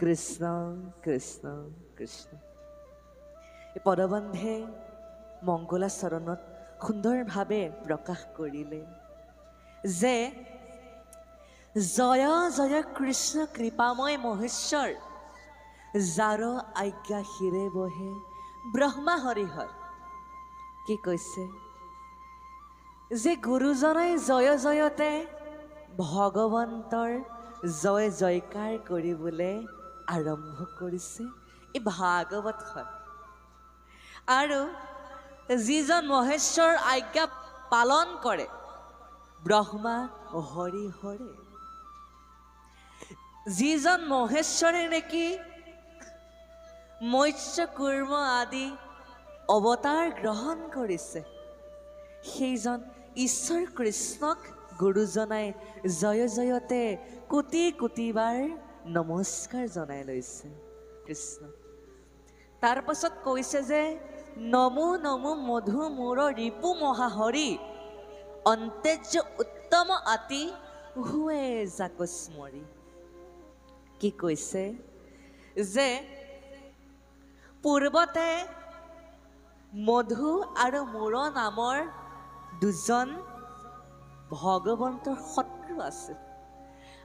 কৃষ্ণ কৃষ্ণ কৃষ্ণ। এই পদবন্ধে মংগলাচৰণত সুন্দৰভাৱে প্ৰকাশ কৰিলে যে জয় জয় কৃষ্ণ কৃপাময় মহেশ্বৰ, যাৰ আজ্ঞা শিৰে বহে ব্ৰহ্মা হৰিহৰ। কি কৈছে যে গুৰুজনাই জয় জয়তে ভগৱন্তৰ জয় জয়কাৰ কৰিবলৈ আৰম্ভ কৰিছে এই ভাগৱতখন। আৰু যিজন মহেশ্বৰ আজ্ঞা পালন কৰে ব্ৰহ্মা হৰিহৰে, যিজন মহেশ্বৰে নেকি মৎস্য কুৰ্ম আদি অৱতাৰ গ্ৰহণ কৰিছে, সেইজন ঈশ্বৰ কৃষ্ণক গুৰুজনাই জয় জয়তে কোটি কোটিবাৰ নমস্কাৰ জনাই লৈছে কৃষ্ণ। তাৰ পাছত কৈছে যে নমো নমো মধু মূৰ ৰিপু মহাহৰি, অন্তেজ্য উত্তম আতি হুৱে জাকস্মৰি। কি কৈছে যে পূৰ্বতে মধু আৰু মূৰ নামৰ দুজন ভগৱন্তৰ শত্ৰু আছিল,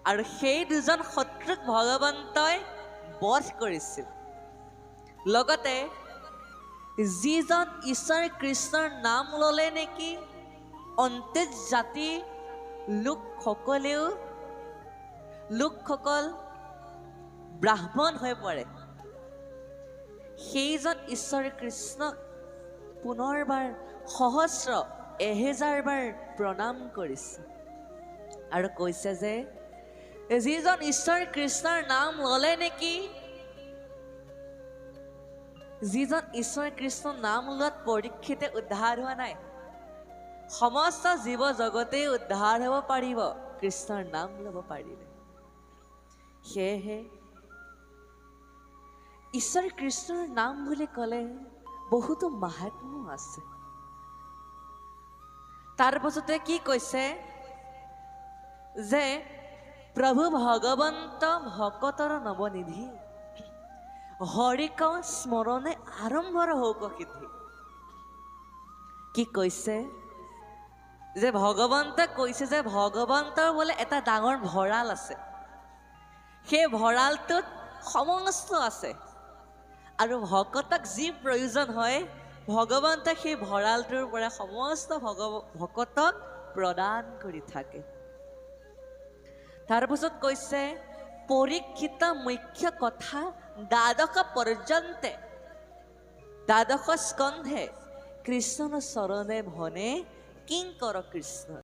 আৰু সেই দুজন শত্ৰুক ভগৱন্তই বধ কৰিছিল। লগতে যিজন ঈশ্বৰ কৃষ্ণৰ নাম ল'লে নেকি অন্তেজ জাতি লোকসকল ব্ৰাহ্মণ হৈ পৰে, সেইজন ঈশ্বৰ কৃষ্ণক পুনৰবাৰ সহস্ৰ এহেজাৰবাৰ প্ৰণাম কৰিছে আৰু কৈছে যে যিজন ঈশ্বৰ কৃষ্ণৰ নাম ল'লে নেকি, যিজন ঈশ্বৰ কৃষ্ণৰ নাম লোৱাত পৰীক্ষিতে উদ্ধাৰ হোৱা নাই, সমস্ত জীৱ জগতেই উদ্ধাৰ হ'ব পাৰিব কৃষ্ণৰ নাম ল'ব পাৰিলে। সেয়েহে ঈশ্বৰ কৃষ্ণৰ নাম বুলি ক'লে বহুতো মাহাত্ম্য আছে। তাৰ পাছতে কি কৈছে যে প্ৰভু ভগৱন্ত ভকতৰ নৱনিধি, হৰিক স্মৰণে আৰম্ভৰ হৌক সিদ্ধি। কি কৈছে যে ভগৱন্তই কৈছে যে ভগৱন্তৰ বোলে এটা ডাঙৰ ভঁৰাল আছে, সেই ভঁৰালটোত সমস্ত আছে, আৰু ভকতক যি প্ৰয়োজন হয় ভগৱন্তই সেই ভঁৰালটোৰ পৰা সমস্ত ভকতক প্ৰদান কৰি থাকে। তাৰপিছত কৈছে পৰীক্ষিত মুখ্য কথা দ্বাদশ পৰ্যন্তে, দ্বাদশ স্কন্ধে কৃষ্ণ চৰণে ভনে কিংকৰ কৃষ্ণ।